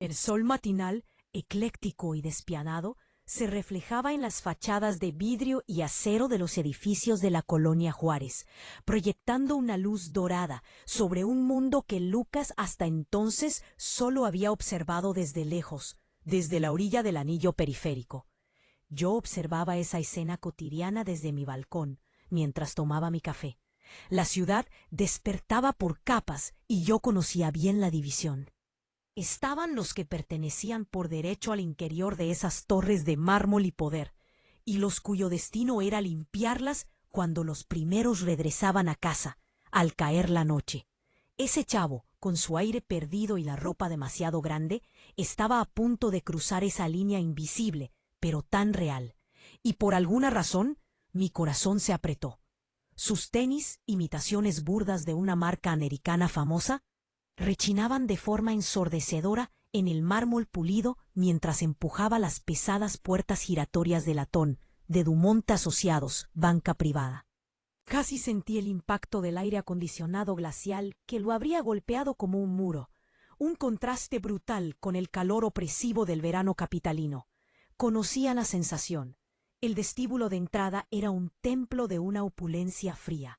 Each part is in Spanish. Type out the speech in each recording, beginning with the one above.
El sol matinal, ecléctico y despiadado, se reflejaba en las fachadas de vidrio y acero de los edificios de la colonia Juárez, proyectando una luz dorada sobre un mundo que Lucas hasta entonces solo había observado desde lejos, desde la orilla del anillo periférico. Yo observaba esa escena cotidiana desde mi balcón, mientras tomaba mi café. La ciudad despertaba por capas y yo conocía bien la división. Estaban los que pertenecían por derecho al interior de esas torres de mármol y poder, y los cuyo destino era limpiarlas cuando los primeros regresaban a casa, al caer la noche. Ese chavo, con su aire perdido y la ropa demasiado grande, estaba a punto de cruzar esa línea invisible, pero tan real, y por alguna razón mi corazón se apretó. Sus tenis, imitaciones burdas de una marca americana famosa, rechinaban de forma ensordecedora en el mármol pulido mientras empujaba las pesadas puertas giratorias de latón de Dumont Asociados, banca privada. Casi sentí el impacto del aire acondicionado glacial que lo habría golpeado como un muro, un contraste brutal con el calor opresivo del verano capitalino. Conocía la sensación. El vestíbulo de entrada era un templo de una opulencia fría.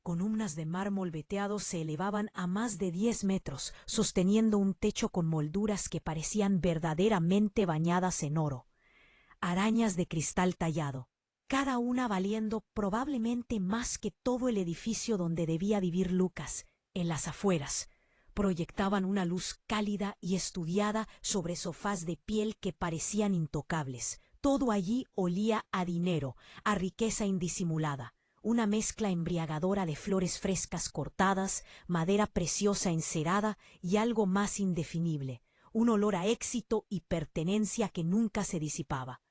Columnas de mármol veteado se elevaban a más de 10 metros, sosteniendo un techo con molduras que parecían verdaderamente bañadas en oro. Arañas de cristal tallado, cada una valiendo probablemente más que todo el edificio donde debía vivir Lucas, en las afueras. Proyectaban una luz cálida y estudiada sobre sofás de piel que parecían intocables. Todo allí olía a dinero, a riqueza indisimulada. Una mezcla embriagadora de flores frescas cortadas, madera preciosa encerada y algo más indefinible, un olor a éxito y pertenencia que nunca se disipaba.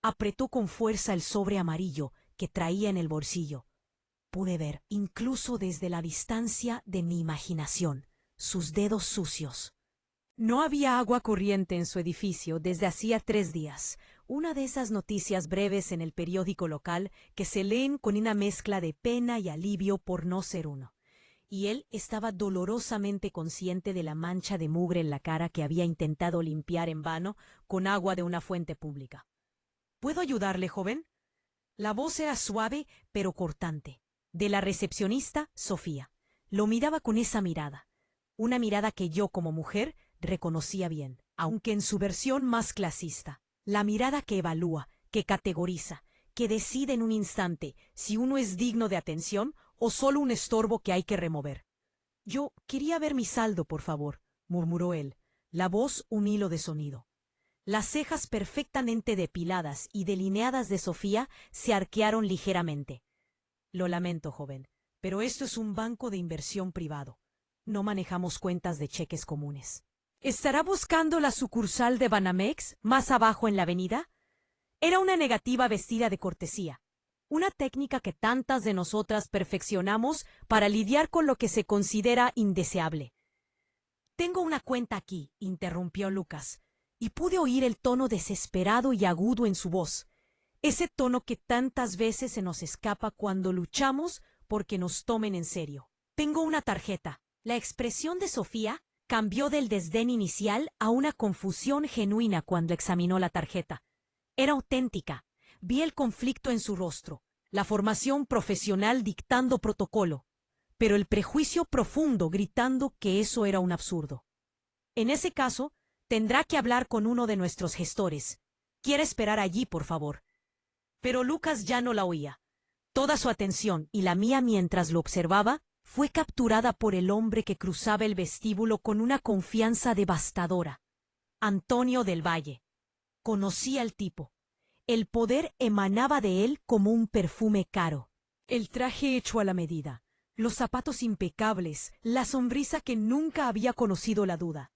Apretó con fuerza el sobre amarillo que traía en el bolsillo. Pude ver, incluso desde la distancia de mi imaginación, sus dedos sucios. No había agua corriente en su edificio desde hacía 3 días. Una de esas noticias breves en el periódico local que se leen con una mezcla de pena y alivio por no ser uno. Y él estaba dolorosamente consciente de la mancha de mugre en la cara que había intentado limpiar en vano con agua de una fuente pública. ¿Puedo ayudarle, joven? La voz era suave pero cortante. De la recepcionista, Sofía. Lo miraba con esa mirada. Una mirada que yo, como mujer, reconocía bien, aunque en su versión más clasista. La mirada que evalúa, que categoriza, que decide en un instante si uno es digno de atención o solo un estorbo que hay que remover. Yo quería ver mi saldo, por favor, murmuró él, la voz un hilo de sonido. Las cejas perfectamente depiladas y delineadas de Sofía se arquearon ligeramente. Lo lamento, joven, pero esto es un banco de inversión privado. No manejamos cuentas de cheques comunes. ¿Estará buscando la sucursal de Banamex, más abajo en la avenida? Era una negativa vestida de cortesía, una técnica que tantas de nosotras perfeccionamos para lidiar con lo que se considera indeseable. Tengo una cuenta aquí, interrumpió Lucas, y pude oír el tono desesperado y agudo en su voz, ese tono que tantas veces se nos escapa cuando luchamos porque nos tomen en serio. Tengo una tarjeta. La expresión de Sofía cambió del desdén inicial a una confusión genuina cuando examinó la tarjeta. Era auténtica. Vi el conflicto en su rostro, la formación profesional dictando protocolo, pero el prejuicio profundo gritando que eso era un absurdo. En ese caso, tendrá que hablar con uno de nuestros gestores. Quiere esperar allí, por favor. Pero Lucas ya no la oía. Toda su atención, y la mía mientras lo observaba, fue capturada por el hombre que cruzaba el vestíbulo con una confianza devastadora. Antonio del Valle. Conocía al tipo. El poder emanaba de él como un perfume caro. El traje hecho a la medida, los zapatos impecables, la sonrisa que nunca había conocido la duda.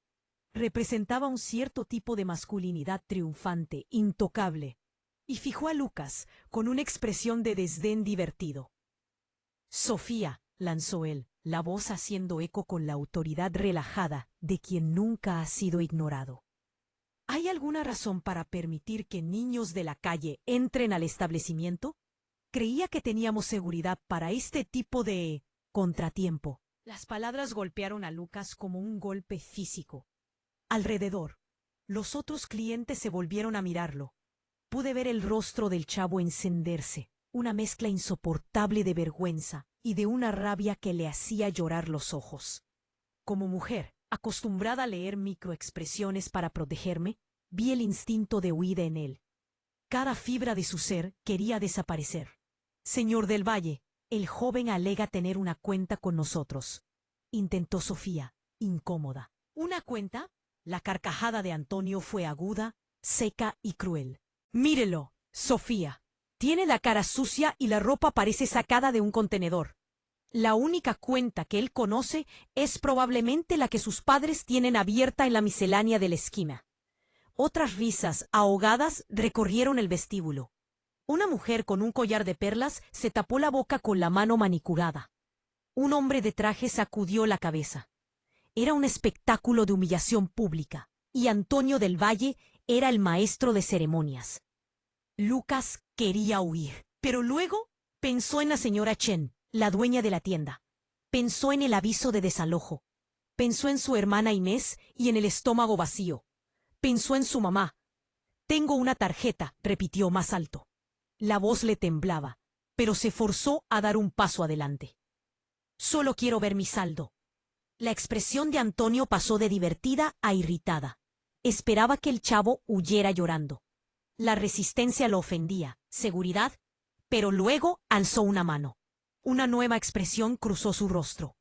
Representaba un cierto tipo de masculinidad triunfante, intocable. Y fijó a Lucas con una expresión de desdén divertido. Sofía, lanzó él, la voz haciendo eco con la autoridad relajada de quien nunca ha sido ignorado. ¿Hay alguna razón para permitir que niños de la calle entren al establecimiento? Creía que teníamos seguridad para este tipo de contratiempo. Las palabras golpearon a Lucas como un golpe físico. Alrededor, Los otros clientes se volvieron a mirarlo. Pude ver el rostro del chavo encenderse, una mezcla insoportable de vergüenza y de una rabia que le hacía llorar los ojos. Como mujer, acostumbrada a leer microexpresiones para protegerme, vi el instinto de huida en él. Cada fibra de su ser quería desaparecer. Señor del Valle, el joven alega tener una cuenta con nosotros. Intentó Sofía, incómoda. ¿Una cuenta? La carcajada de Antonio fue aguda, seca y cruel. Mírelo, Sofía. Tiene la cara sucia y la ropa parece sacada de un contenedor. La única cuenta que él conoce es probablemente la que sus padres tienen abierta en la miscelánea de la esquina. Otras risas ahogadas recorrieron el vestíbulo. Una mujer con un collar de perlas se tapó la boca con la mano manicurada. Un hombre de traje sacudió la cabeza. Era un espectáculo de humillación pública, y Antonio del Valle era el maestro de ceremonias. Lucas quería huir, pero luego pensó en la señora Chen, la dueña de la tienda. Pensó en el aviso de desalojo. Pensó en su hermana Inés y en el estómago vacío. Pensó en su mamá. Tengo una tarjeta, repitió más alto. La voz le temblaba, pero se forzó a dar un paso adelante. Solo quiero ver mi saldo. La expresión de Antonio pasó de divertida a irritada. Esperaba que el chavo huyera llorando. La resistencia lo ofendía, seguridad, pero luego alzó una mano. Una nueva expresión cruzó su rostro.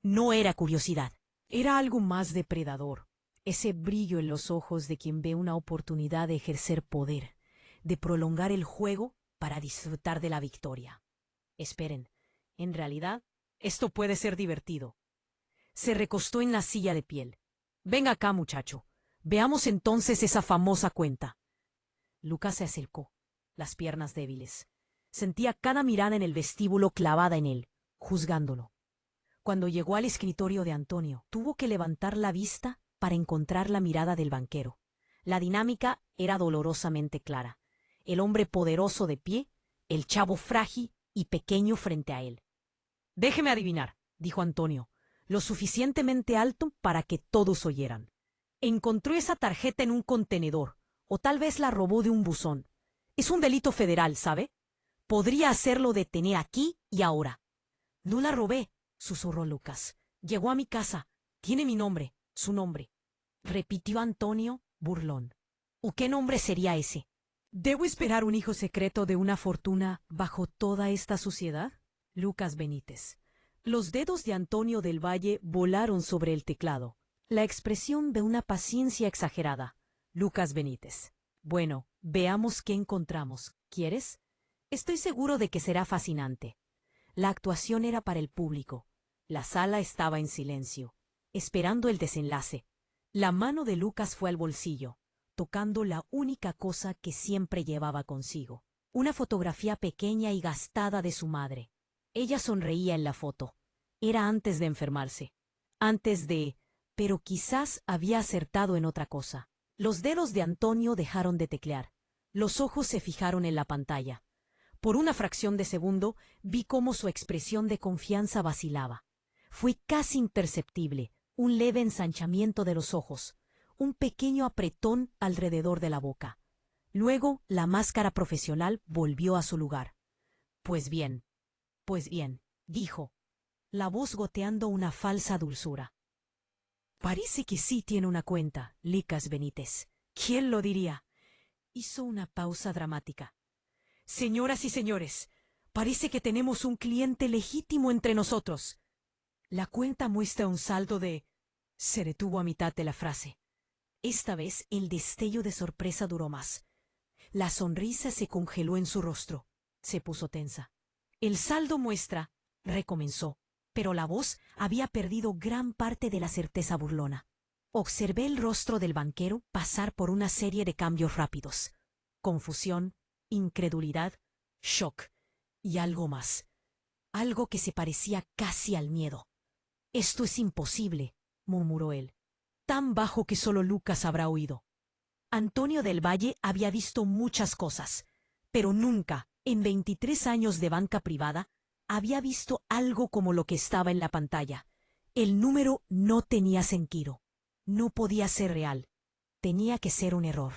No era curiosidad, era algo más depredador. Ese brillo en los ojos de quien ve una oportunidad de ejercer poder, de prolongar el juego para disfrutar de la victoria. Esperen, en realidad, esto puede ser divertido. Se recostó en la silla de piel. Ven acá, muchacho. Veamos entonces esa famosa cuenta. Lucas se acercó, las piernas débiles. Sentía cada mirada en el vestíbulo clavada en él, juzgándolo. Cuando llegó al escritorio de Antonio, tuvo que levantar la vista para encontrar la mirada del banquero. La dinámica era dolorosamente clara. El hombre poderoso de pie, el chavo frágil y pequeño frente a él. Déjeme adivinar, dijo Antonio, lo suficientemente alto para que todos oyeran. Encontró esa tarjeta en un contenedor, o tal vez la robó de un buzón. Es un delito federal, ¿sabe? Podría hacerlo detener aquí y ahora. No la robé, susurró Lucas. Llegó a mi casa. Tiene mi nombre, su nombre. Repitió Antonio, burlón. ¿O qué nombre sería ese? ¿Debo esperar un hijo secreto de una fortuna bajo toda esta suciedad? Lucas Benítez. Los dedos de Antonio del Valle volaron sobre el teclado. La expresión de una paciencia exagerada. Lucas Benítez. Bueno, veamos qué encontramos. ¿Quieres? Estoy seguro de que será fascinante. La actuación era para el público. La sala estaba en silencio, esperando el desenlace. La mano de Lucas fue al bolsillo, tocando la única cosa que siempre llevaba consigo. Una fotografía pequeña y gastada de su madre. Ella sonreía en la foto. Era antes de enfermarse. Antes de... Pero quizás había acertado en otra cosa. Los dedos de Antonio dejaron de teclear. Los ojos se fijaron en la pantalla. Por una fracción de segundo vi cómo su expresión de confianza vacilaba. Fue casi imperceptible, un leve ensanchamiento de los ojos, un pequeño apretón alrededor de la boca. Luego la máscara profesional volvió a su lugar. Pues bien, dijo, la voz goteando una falsa dulzura. Parece que sí tiene una cuenta, Lucas Benítez. ¿Quién lo diría? Hizo una pausa dramática. Señoras y señores, parece que tenemos un cliente legítimo entre nosotros. La cuenta muestra un saldo de... Se detuvo a mitad de la frase. Esta vez el destello de sorpresa duró más. La sonrisa se congeló en su rostro. Se puso tensa. El saldo muestra... recomenzó, pero la voz había perdido gran parte de la certeza burlona. Observé el rostro del banquero pasar por una serie de cambios rápidos. Confusión, incredulidad, shock y algo más. Algo que se parecía casi al miedo. Esto es imposible, murmuró él, tan bajo que solo Lucas habrá oído. Antonio del Valle había visto muchas cosas, pero nunca, en 23 años de banca privada, había visto algo como lo que estaba en la pantalla. El número no tenía sentido. No podía ser real. Tenía que ser un error.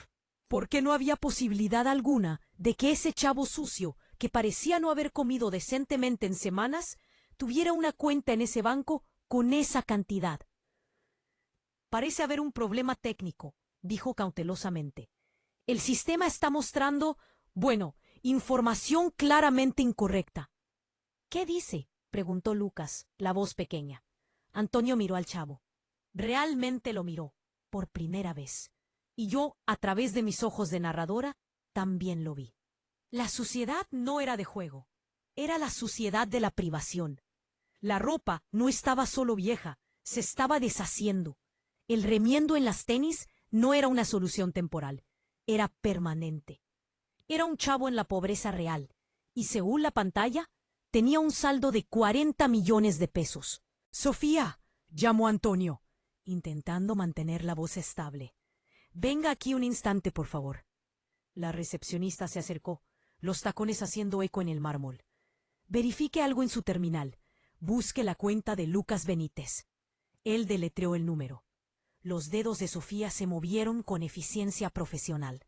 Porque no había posibilidad alguna de que ese chavo sucio, que parecía no haber comido decentemente en semanas, tuviera una cuenta en ese banco con esa cantidad. Parece haber un problema técnico, dijo cautelosamente. El sistema está mostrando, información claramente incorrecta. ¿Qué dice?, preguntó Lucas, la voz pequeña. Antonio miró al chavo. Realmente lo miró, por primera vez. Y yo, a través de mis ojos de narradora, también lo vi. La suciedad no era de juego, era la suciedad de la privación. La ropa no estaba solo vieja, se estaba deshaciendo. El remiendo en las tenis no era una solución temporal, era permanente. Era un chavo en la pobreza real, y según la pantalla, tenía un saldo de 40 millones de pesos. «Sofía», llamó Antonio, intentando mantener la voz estable. «Venga aquí un instante, por favor». La recepcionista se acercó, los tacones haciendo eco en el mármol. «Verifique algo en su terminal. Busque la cuenta de Lucas Benítez». Él deletreó el número. Los dedos de Sofía se movieron con eficiencia profesional.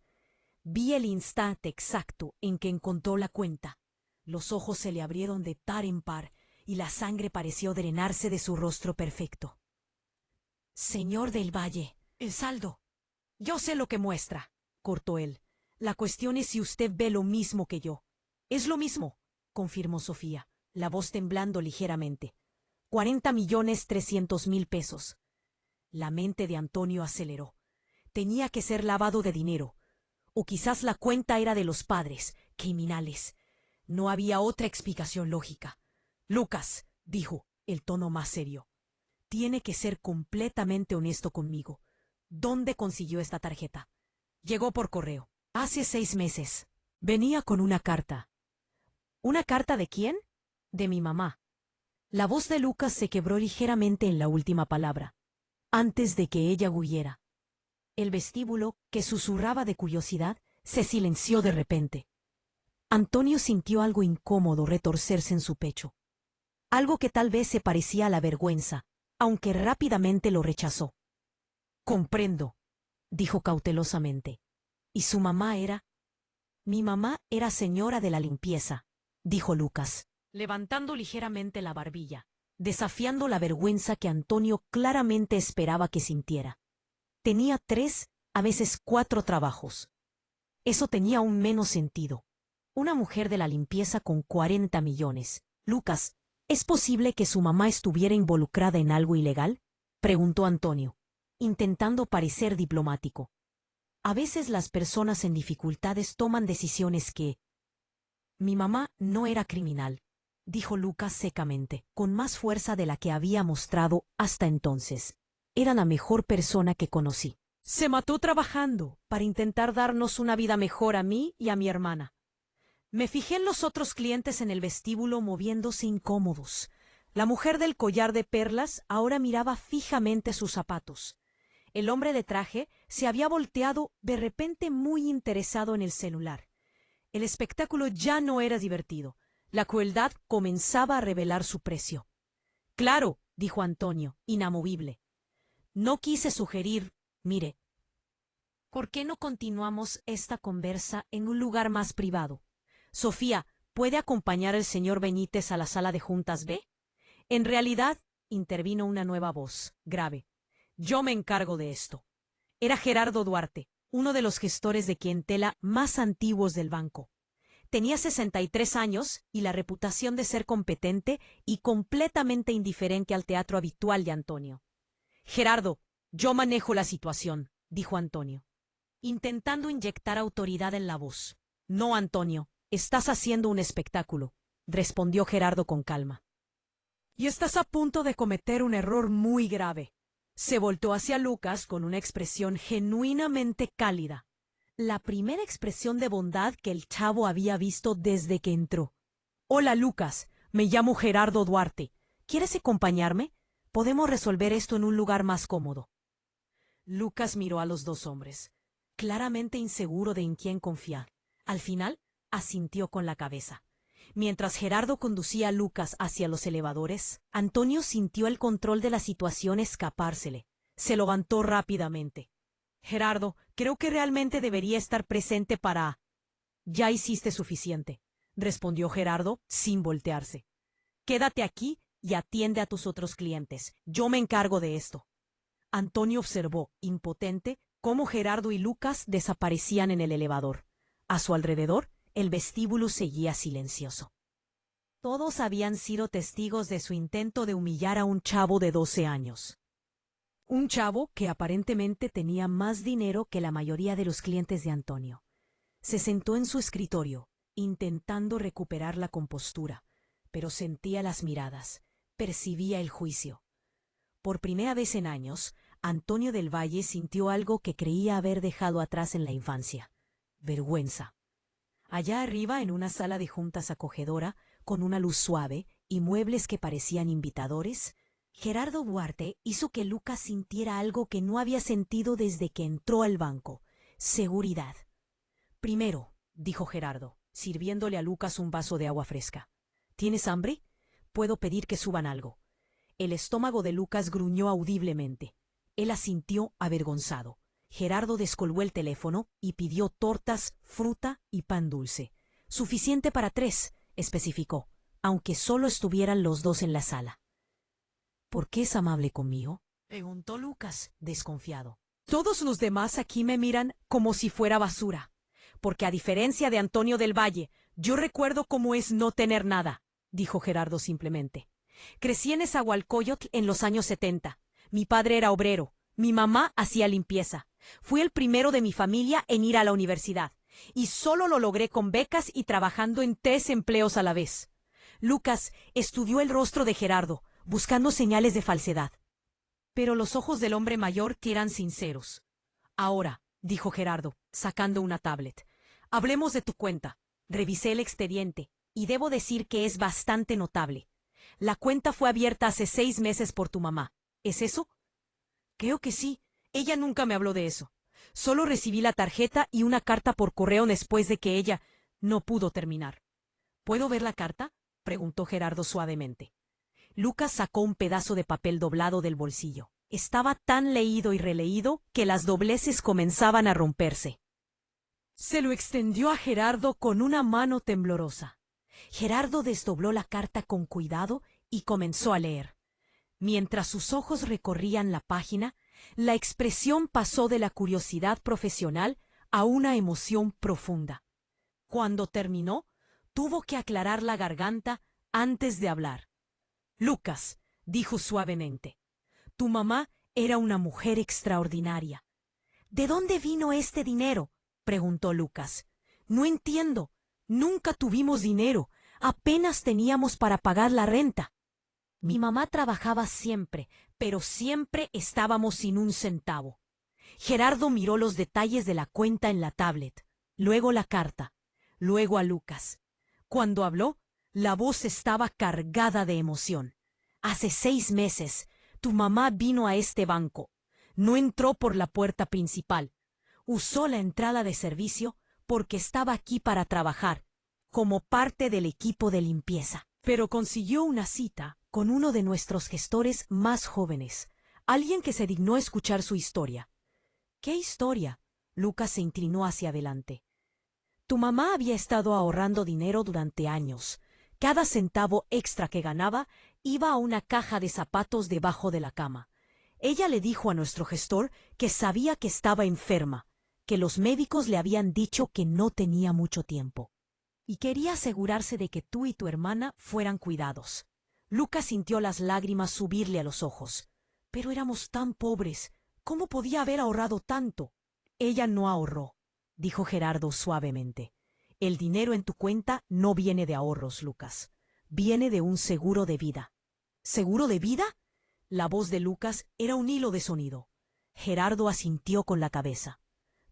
Vi el instante exacto en que encontró la cuenta. Los ojos se le abrieron de par en par y la sangre pareció drenarse de su rostro perfecto. «Señor del Valle, el saldo». «Yo sé lo que muestra», cortó él. «La cuestión es si usted ve lo mismo que yo». «Es lo mismo», confirmó Sofía, la voz temblando ligeramente. 40.300.000 pesos. La mente de Antonio aceleró. Tenía que ser lavado de dinero. O quizás la cuenta era de los padres, criminales. No había otra explicación lógica. «Lucas», dijo, el tono más serio, «tiene que ser completamente honesto conmigo. ¿Dónde consiguió esta tarjeta?» «Llegó por correo. Hace 6 meses. Venía con una carta». «¿Una carta de quién?» «De mi mamá». La voz de Lucas se quebró ligeramente en la última palabra, antes de que ella huyera. El vestíbulo, que susurraba de curiosidad, se silenció de repente. Antonio sintió algo incómodo retorcerse en su pecho. Algo que tal vez se parecía a la vergüenza, aunque rápidamente lo rechazó. «Comprendo», dijo cautelosamente. «¿Y su mamá era?» «Mi mamá era señora de la limpieza», dijo Lucas, levantando ligeramente la barbilla, desafiando la vergüenza que Antonio claramente esperaba que sintiera. Tenía 3, a veces 4 trabajos. Eso tenía aún menos sentido. Una mujer de la limpieza con 40 millones. «Lucas, ¿es posible que su mamá estuviera involucrada en algo ilegal?», preguntó Antonio, intentando parecer diplomático. A veces las personas en dificultades toman decisiones que... «Mi mamá no era criminal», dijo Lucas secamente, con más fuerza de la que había mostrado hasta entonces. «Era la mejor persona que conocí. Se mató trabajando para intentar darnos una vida mejor a mí y a mi hermana». Me fijé en los otros clientes en el vestíbulo moviéndose incómodos. La mujer del collar de perlas ahora miraba fijamente sus zapatos. El hombre de traje se había volteado de repente muy interesado en el celular. El espectáculo ya no era divertido. La crueldad comenzaba a revelar su precio. «Claro», dijo Antonio, inamovible. «No quise sugerir, mire, ¿por qué no continuamos esta conversa en un lugar más privado? Sofía, ¿puede acompañar al señor Benítez a la sala de juntas B?» «En realidad», intervino una nueva voz, grave, «yo me encargo de esto». Era Gerardo Duarte, uno de los gestores de clientela más antiguos del banco. Tenía 63 años y la reputación de ser competente y completamente indiferente al teatro habitual de Antonio. «Gerardo, yo manejo la situación», dijo Antonio, intentando inyectar autoridad en la voz. «No, Antonio, estás haciendo un espectáculo», respondió Gerardo con calma. «Y estás a punto de cometer un error muy grave». Se voltó hacia Lucas con una expresión genuinamente cálida. La primera expresión de bondad que el chavo había visto desde que entró. «Hola, Lucas, me llamo Gerardo Duarte. ¿Quieres acompañarme? Podemos resolver esto en un lugar más cómodo». Lucas miró a los 2 hombres, claramente inseguro de en quién confiar. Al final, asintió con la cabeza. Mientras Gerardo conducía a Lucas hacia los elevadores, Antonio sintió el control de la situación escapársele. Se levantó rápidamente. Gerardo, creo que realmente debería estar presente para... Ya hiciste suficiente, respondió Gerardo sin voltearse. Quédate aquí y atiende a tus otros clientes. Yo me encargo de esto. Antonio observó, impotente, cómo Gerardo y Lucas desaparecían en el elevador. A su alrededor, el vestíbulo seguía silencioso. Todos habían sido testigos de su intento de humillar a un chavo de 12 años. Un chavo que aparentemente tenía más dinero que la mayoría de los clientes de Antonio. Se sentó en su escritorio, intentando recuperar la compostura, pero sentía las miradas, percibía el juicio. Por primera vez en años, Antonio del Valle sintió algo que creía haber dejado atrás en la infancia: vergüenza. Allá arriba, en una sala de juntas acogedora, con una luz suave y muebles que parecían invitadores, Gerardo Duarte hizo que Lucas sintiera algo que no había sentido desde que entró al banco: seguridad. Primero, dijo Gerardo, sirviéndole a Lucas un vaso de agua fresca. ¿Tienes hambre? Puedo pedir que suban algo. El estómago de Lucas gruñó audiblemente. Él asintió avergonzado. Gerardo descolgó el teléfono y pidió tortas, fruta y pan dulce. Suficiente para 3, especificó, aunque solo estuvieran los dos en la sala. ¿Por qué es amable conmigo?, preguntó Lucas, desconfiado. Todos los demás aquí me miran como si fuera basura, porque a diferencia de Antonio del Valle, yo recuerdo cómo es no tener nada, dijo Gerardo simplemente. Crecí en Nezahualcóyotl en los años 70. Mi padre era obrero, mi mamá hacía limpieza. Fui el primero de mi familia en ir a la universidad, y solo lo logré con becas y trabajando en 3 empleos a la vez. Lucas estudió el rostro de Gerardo, buscando señales de falsedad. Pero los ojos del hombre mayor eran sinceros. Ahora, dijo Gerardo, sacando una tablet, hablemos de tu cuenta. Revisé el expediente, y debo decir que es bastante notable. La cuenta fue abierta hace 6 meses por tu mamá. ¿Es eso? Creo que sí. Ella nunca me habló de eso. Solo recibí la tarjeta y una carta por correo después de que ella no pudo terminar. ¿Puedo ver la carta?, preguntó Gerardo suavemente. Lucas sacó un pedazo de papel doblado del bolsillo. Estaba tan leído y releído que las dobleces comenzaban a romperse. Se lo extendió a Gerardo con una mano temblorosa. Gerardo desdobló la carta con cuidado y comenzó a leer. Mientras sus ojos recorrían la página, la expresión pasó de la curiosidad profesional a una emoción profunda. Cuando terminó, tuvo que aclarar la garganta antes de hablar. Lucas, dijo suavemente, tu mamá era una mujer extraordinaria. ¿De dónde vino este dinero?, preguntó Lucas. No entiendo. Nunca tuvimos dinero. Apenas teníamos para pagar la renta. Mi mamá trabajaba siempre, pero siempre estábamos sin un centavo. Gerardo miró los detalles de la cuenta en la tablet, luego la carta, luego a Lucas. Cuando habló, la voz estaba cargada de emoción. Hace 6 meses, tu mamá vino a este banco. No entró por la puerta principal. Usó la entrada de servicio porque estaba aquí para trabajar, como parte del equipo de limpieza. Pero consiguió una cita con uno de nuestros gestores más jóvenes, alguien que se dignó escuchar su historia. ¿Qué historia? Lucas se inclinó hacia adelante. Tu mamá había estado ahorrando dinero durante años. Cada centavo extra que ganaba iba a una caja de zapatos debajo de la cama. Ella le dijo a nuestro gestor que sabía que estaba enferma, que los médicos le habían dicho que no tenía mucho tiempo, y quería asegurarse de que tú y tu hermana fueran cuidados. Lucas sintió las lágrimas subirle a los ojos. Pero éramos tan pobres. ¿Cómo podía haber ahorrado tanto? Ella no ahorró, dijo Gerardo suavemente. El dinero en tu cuenta no viene de ahorros, Lucas. Viene de un seguro de vida. ¿Seguro de vida? La voz de Lucas era un hilo de sonido. Gerardo asintió con la cabeza.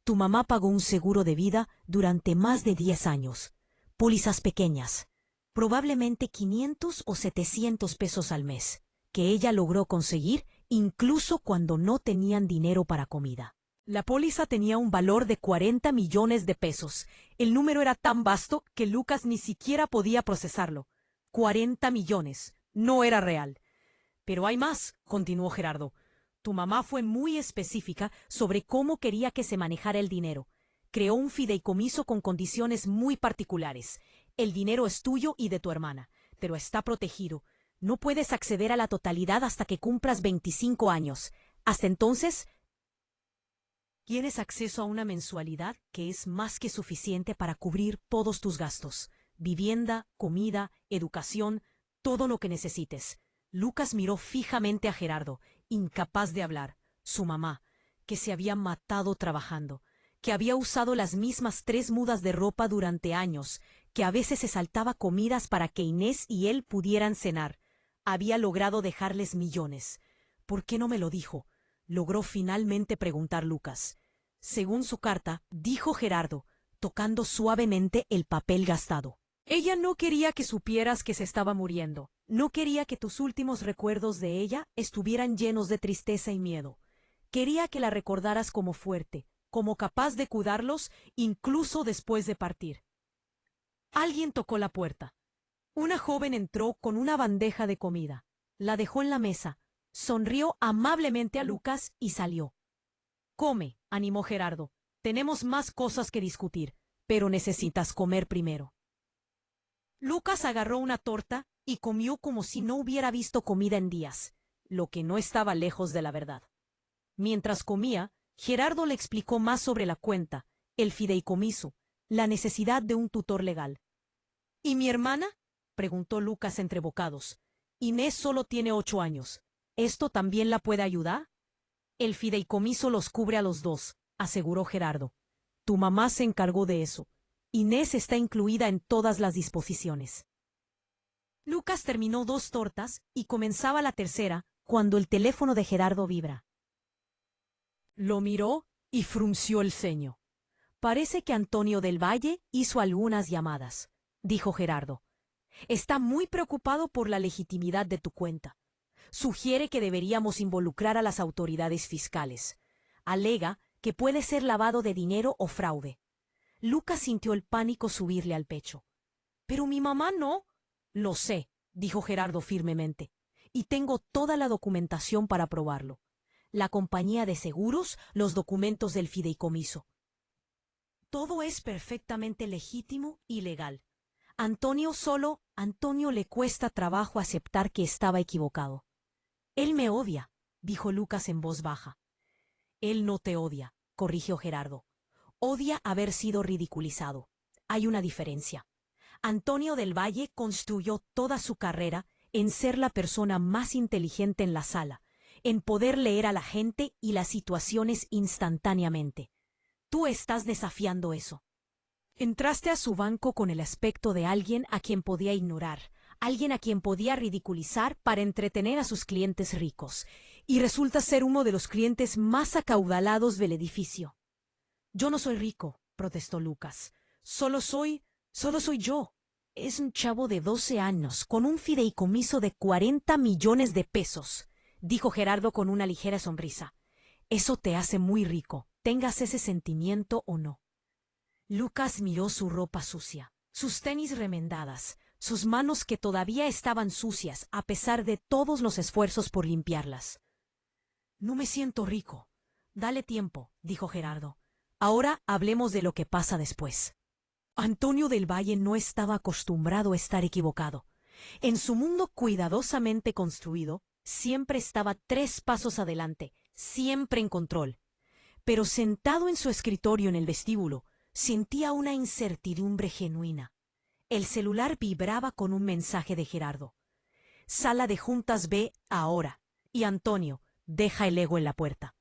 Tu mamá pagó un seguro de vida durante más de 10 años. Pólizas pequeñas, probablemente 500 o 700 pesos al mes, que ella logró conseguir incluso cuando no tenían dinero para comida. La póliza tenía un valor de 40 millones de pesos. El número era tan vasto que Lucas ni siquiera podía procesarlo. 40 millones. No era real. Pero hay más, continuó Gerardo. Tu mamá fue muy específica sobre cómo quería que se manejara el dinero. Creó un fideicomiso con condiciones muy particulares. El dinero es tuyo y de tu hermana, pero está protegido. No puedes acceder a la totalidad hasta que cumplas 25 años. Hasta entonces, tienes acceso a una mensualidad que es más que suficiente para cubrir todos tus gastos. Vivienda, comida, educación, todo lo que necesites. Lucas miró fijamente a Gerardo, incapaz de hablar. Su mamá, que se había matado trabajando, que había usado las mismas 3 mudas de ropa durante años, que a veces se saltaba comidas para que Inés y él pudieran cenar. Había logrado dejarles millones. ¿Por qué no me lo dijo? Logró finalmente preguntar Lucas. Según su carta, dijo Gerardo, tocando suavemente el papel gastado. Ella no quería que supieras que se estaba muriendo. No quería que tus últimos recuerdos de ella estuvieran llenos de tristeza y miedo. Quería que la recordaras como fuerte, como capaz de cuidarlos incluso después de partir. Alguien tocó la puerta. Una joven entró con una bandeja de comida. La dejó en la mesa, sonrió amablemente a Lucas y salió. Come, animó Gerardo. Tenemos más cosas que discutir, pero necesitas comer primero. Lucas agarró una torta y comió como si no hubiera visto comida en días, lo que no estaba lejos de la verdad. Mientras comía, Gerardo le explicó más sobre la cuenta, el fideicomiso, la necesidad de un tutor legal. ¿Y mi hermana? Preguntó Lucas entre bocados. Inés solo tiene 8 años. ¿Esto también la puede ayudar? El fideicomiso los cubre a los dos, aseguró Gerardo. Tu mamá se encargó de eso. Inés está incluida en todas las disposiciones. Lucas terminó 2 tortas y comenzaba la tercera cuando el teléfono de Gerardo vibra. Lo miró y frunció el ceño. Parece que Antonio del Valle hizo algunas llamadas, dijo Gerardo. Está muy preocupado por la legitimidad de tu cuenta. Sugiere que deberíamos involucrar a las autoridades fiscales. Alega que puede ser lavado de dinero o fraude. Lucas sintió el pánico subirle al pecho. Pero mi mamá no. Lo sé, dijo Gerardo firmemente, y tengo toda la documentación para probarlo. La compañía de seguros, los documentos del fideicomiso. Todo es perfectamente legítimo y legal. Antonio le cuesta trabajo aceptar que estaba equivocado. Él me odia, dijo Lucas en voz baja. Él no te odia, corrigió Gerardo. Odia haber sido ridiculizado. Hay una diferencia. Antonio del Valle construyó toda su carrera en ser la persona más inteligente en la sala, en poder leer a la gente y las situaciones instantáneamente. Tú estás desafiando eso. Entraste a su banco con el aspecto de alguien a quien podía ignorar, alguien a quien podía ridiculizar para entretener a sus clientes ricos, y resulta ser uno de los clientes más acaudalados del edificio. Yo no soy rico, protestó Lucas. Solo soy yo. Es un chavo de 12 años, con un fideicomiso de 40 millones de pesos, dijo Gerardo con una ligera sonrisa. Eso te hace muy rico, tengas ese sentimiento o no. Lucas miró su ropa sucia, sus tenis remendadas, sus manos que todavía estaban sucias a pesar de todos los esfuerzos por limpiarlas. No me siento rico. Dale tiempo, dijo Gerardo. Ahora hablemos de lo que pasa después. Antonio del Valle no estaba acostumbrado a estar equivocado. En su mundo cuidadosamente construido, siempre estaba 3 pasos adelante, siempre en control. Pero sentado en su escritorio en el vestíbulo, sentía una incertidumbre genuina. El celular vibraba con un mensaje de Gerardo. Sala de juntas B ahora. Y Antonio, deja el ego en la puerta.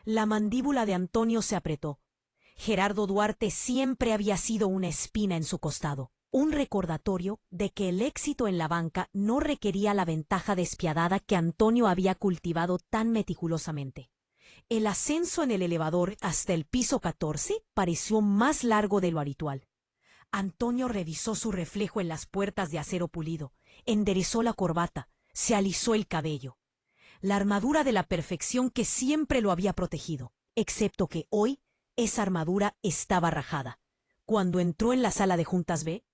La mandíbula de Antonio se apretó. Gerardo Duarte siempre había sido una espina en su costado, un recordatorio de que el éxito en la banca no requería la ventaja despiadada que Antonio había cultivado tan meticulosamente. El ascenso en el elevador hasta el piso 14 pareció más largo de lo habitual. Antonio revisó su reflejo en las puertas de acero pulido, enderezó la corbata, se alisó el cabello. La armadura de la perfección que siempre lo había protegido, excepto que hoy esa armadura estaba rajada. Cuando entró en la sala de juntas B,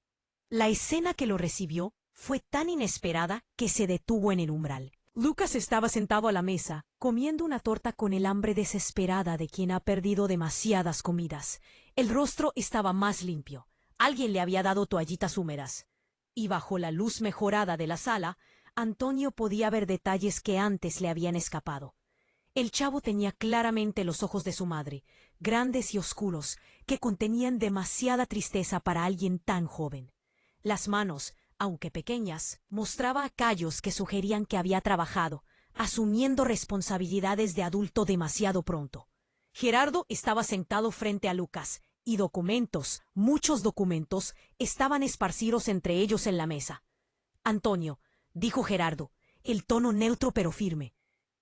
la escena que lo recibió fue tan inesperada que se detuvo en el umbral. Lucas estaba sentado a la mesa, comiendo una torta con el hambre desesperada de quien ha perdido demasiadas comidas. El rostro estaba más limpio. Alguien le había dado toallitas húmedas. Y bajo la luz mejorada de la sala, Antonio podía ver detalles que antes le habían escapado. El chavo tenía claramente los ojos de su madre, grandes y oscuros, que contenían demasiada tristeza para alguien tan joven. Las manos, aunque pequeñas, mostraba callos que sugerían que había trabajado, asumiendo responsabilidades de adulto demasiado pronto. Gerardo estaba sentado frente a Lucas, y documentos, muchos documentos, estaban esparcidos entre ellos en la mesa. Antonio, dijo Gerardo, el tono neutro pero firme.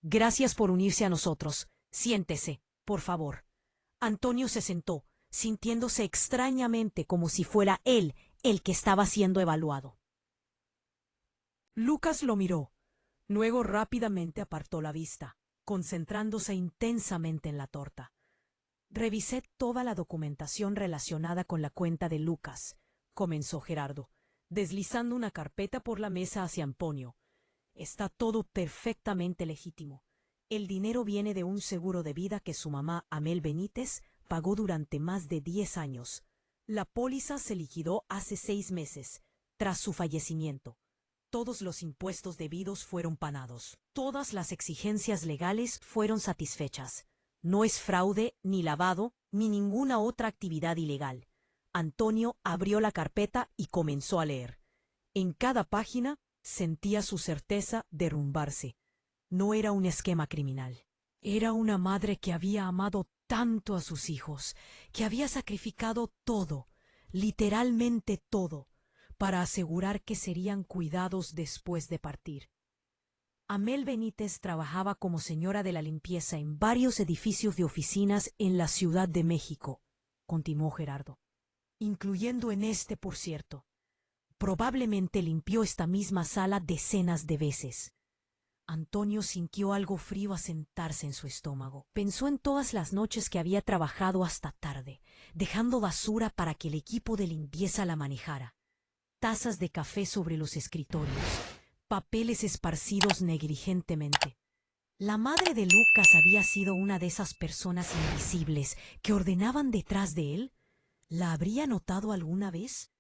Gracias por unirse a nosotros. Siéntese, por favor. Antonio se sentó, sintiéndose extrañamente como si fuera él el que estaba siendo evaluado. Lucas lo miró. Luego rápidamente apartó la vista, concentrándose intensamente en la torta. Revisé toda la documentación relacionada con la cuenta de Lucas, comenzó Gerardo, deslizando una carpeta por la mesa hacia Antonio. Está todo perfectamente legítimo. El dinero viene de un seguro de vida que su mamá, Amel Benítez, pagó durante más de 10 años. La póliza se liquidó hace 6 meses, tras su fallecimiento. Todos los impuestos debidos fueron pagados. Todas las exigencias legales fueron satisfechas. No es fraude, ni lavado, ni ninguna otra actividad ilegal. Antonio abrió la carpeta y comenzó a leer. En cada página sentía su certeza derrumbarse. No era un esquema criminal. Era una madre que había amado tanto a sus hijos, que había sacrificado todo, literalmente todo, para asegurar que serían cuidados después de partir. Amel Benítez trabajaba como señora de la limpieza en varios edificios de oficinas en la Ciudad de México, continuó Gerardo, incluyendo en este, por cierto. Probablemente limpió esta misma sala decenas de veces. Antonio sintió algo frío asentarse en su estómago. Pensó en todas las noches que había trabajado hasta tarde, dejando basura para que el equipo de limpieza la manejara. Tazas de café sobre los escritorios, papeles esparcidos negligentemente. La madre de Lucas había sido una de esas personas invisibles que ordenaban detrás de él. ¿La habría notado alguna vez?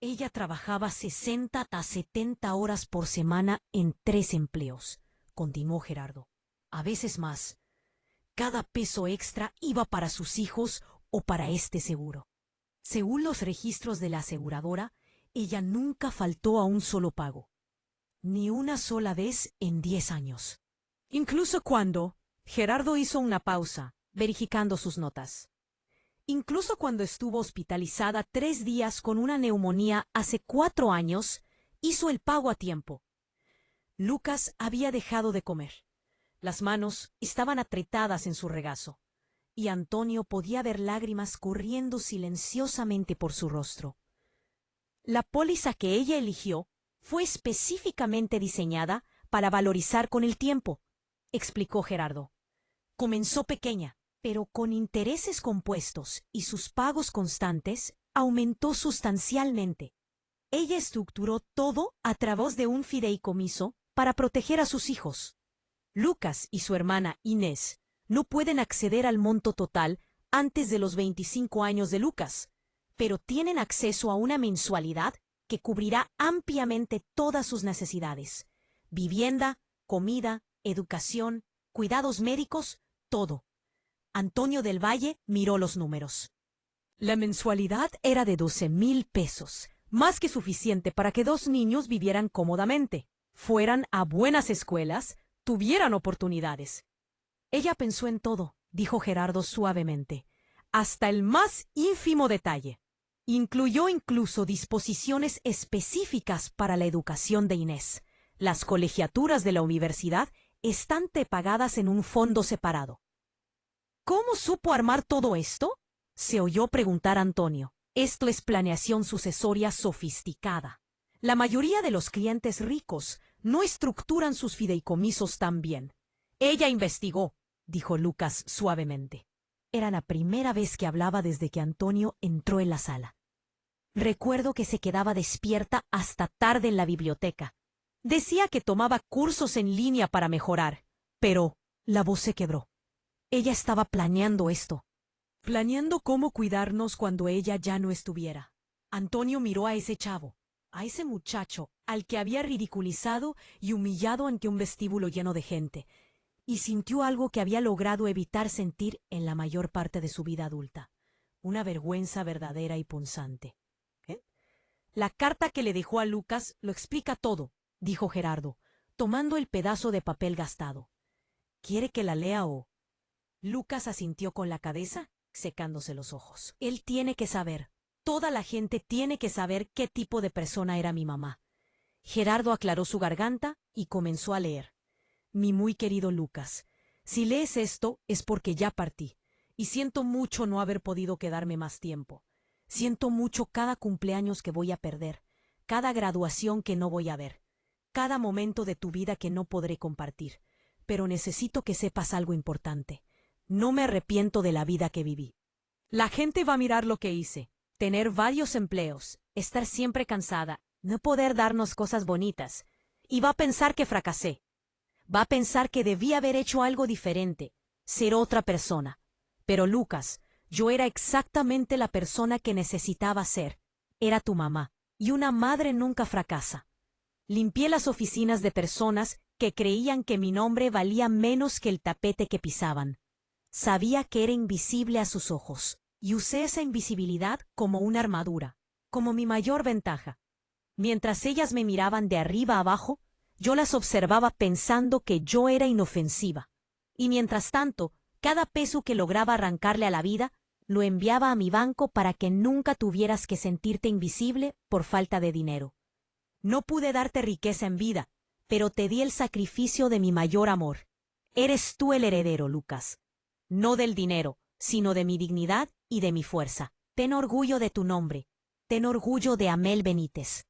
Ella trabajaba 60 a 70 horas por semana en 3 empleos, continuó Gerardo. A veces más. Cada peso extra iba para sus hijos o para este seguro. Según los registros de la aseguradora, ella nunca faltó a un solo pago. Ni una sola vez en 10 años. Incluso cuando Gerardo hizo una pausa, verificando sus notas. Incluso cuando estuvo hospitalizada 3 días con una neumonía hace 4 años, hizo el pago a tiempo. Lucas había dejado de comer. Las manos estaban apretadas en su regazo, y Antonio podía ver lágrimas corriendo silenciosamente por su rostro. La póliza que ella eligió fue específicamente diseñada para valorizar con el tiempo, explicó Gerardo. Comenzó pequeña, pero con intereses compuestos y sus pagos constantes, aumentó sustancialmente. Ella estructuró todo a través de un fideicomiso para proteger a sus hijos. Lucas y su hermana Inés no pueden acceder al monto total antes de los 25 años de Lucas, pero tienen acceso a una mensualidad que cubrirá ampliamente todas sus necesidades: vivienda, comida, educación, cuidados médicos, todo. Antonio del Valle miró los números. La mensualidad era de 12,000 pesos, más que suficiente para que 2 niños vivieran cómodamente, fueran a buenas escuelas, tuvieran oportunidades. Ella pensó en todo, dijo Gerardo suavemente, hasta el más ínfimo detalle. Incluyó incluso disposiciones específicas para la educación de Inés. Las colegiaturas de la universidad están pagadas en un fondo separado. ¿Cómo supo armar todo esto?, se oyó preguntar Antonio. Esto es planeación sucesoria sofisticada. La mayoría de los clientes ricos no estructuran sus fideicomisos tan bien. Ella investigó, dijo Lucas suavemente. Era la primera vez que hablaba desde que Antonio entró en la sala. Recuerdo que se quedaba despierta hasta tarde en la biblioteca. Decía que tomaba cursos en línea para mejorar, pero la voz se quebró. Ella estaba planeando esto, planeando cómo cuidarnos cuando ella ya no estuviera. Antonio miró a ese chavo, a ese muchacho, al que había ridiculizado y humillado ante un vestíbulo lleno de gente, y sintió algo que había logrado evitar sentir en la mayor parte de su vida adulta, una vergüenza verdadera y punzante. La carta que le dejó a Lucas lo explica todo, dijo Gerardo, tomando el pedazo de papel gastado. ¿Quiere que la lea o...? Lucas asintió con la cabeza, secándose los ojos. Él tiene que saber. Toda la gente tiene que saber qué tipo de persona era mi mamá. Gerardo aclaró su garganta y comenzó a leer. Mi muy querido Lucas, si lees esto es porque ya partí, y siento mucho no haber podido quedarme más tiempo. Siento mucho cada cumpleaños que voy a perder, cada graduación que no voy a ver, cada momento de tu vida que no podré compartir. Pero necesito que sepas algo importante. No me arrepiento de la vida que viví. La gente va a mirar lo que hice. Tener varios empleos, estar siempre cansada, no poder darnos cosas bonitas. Y va a pensar que fracasé. Va a pensar que debí haber hecho algo diferente, ser otra persona. Pero Lucas, yo era exactamente la persona que necesitaba ser. Era tu mamá, y una madre nunca fracasa. Limpié las oficinas de personas que creían que mi nombre valía menos que el tapete que pisaban. Sabía que era invisible a sus ojos, y usé esa invisibilidad como una armadura, como mi mayor ventaja. Mientras ellas me miraban de arriba a abajo, yo las observaba pensando que yo era inofensiva. Y mientras tanto, cada peso que lograba arrancarle a la vida, lo enviaba a mi banco para que nunca tuvieras que sentirte invisible por falta de dinero. No pude darte riqueza en vida, pero te di el sacrificio de mi mayor amor. Eres tú el heredero, Lucas. No del dinero, sino de mi dignidad y de mi fuerza. Ten orgullo de tu nombre. Ten orgullo de Amel Benítez.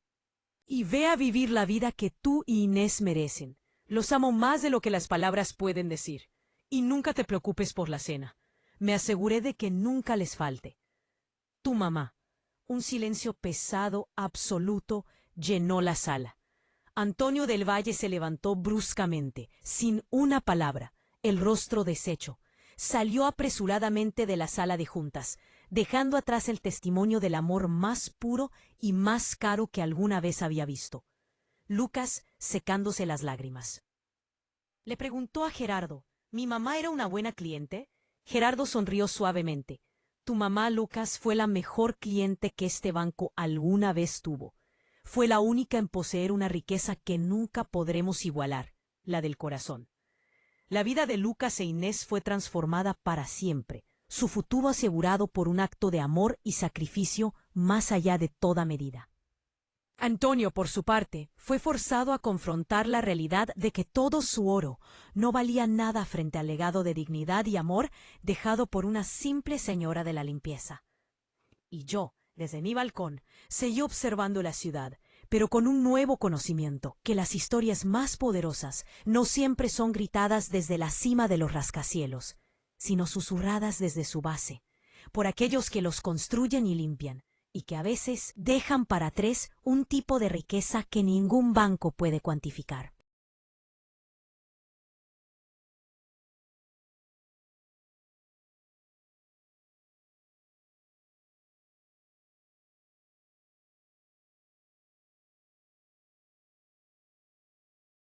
Y ve a vivir la vida que tú y Inés merecen. Los amo más de lo que las palabras pueden decir. Y nunca te preocupes por la cena. Me aseguré de que nunca les falte. Tu mamá. Un silencio pesado, absoluto, llenó la sala. Antonio del Valle se levantó bruscamente, sin una palabra, el rostro deshecho. Salió apresuradamente de la sala de juntas, dejando atrás el testimonio del amor más puro y más caro que alguna vez había visto. Lucas secándose las lágrimas. Le preguntó a Gerardo, ¿mi mamá era una buena cliente? Gerardo sonrió suavemente. Tu mamá, Lucas, fue la mejor cliente que este banco alguna vez tuvo. Fue la única en poseer una riqueza que nunca podremos igualar, la del corazón. La vida de Lucas e Inés fue transformada para siempre, su futuro asegurado por un acto de amor y sacrificio más allá de toda medida. Antonio, por su parte, fue forzado a confrontar la realidad de que todo su oro no valía nada frente al legado de dignidad y amor dejado por una simple señora de la limpieza. Y yo, desde mi balcón, seguí observando la ciudad, pero con un nuevo conocimiento, que las historias más poderosas no siempre son gritadas desde la cima de los rascacielos, sino susurradas desde su base, por aquellos que los construyen y limpian, y que a veces dejan para atrás un tipo de riqueza que ningún banco puede cuantificar.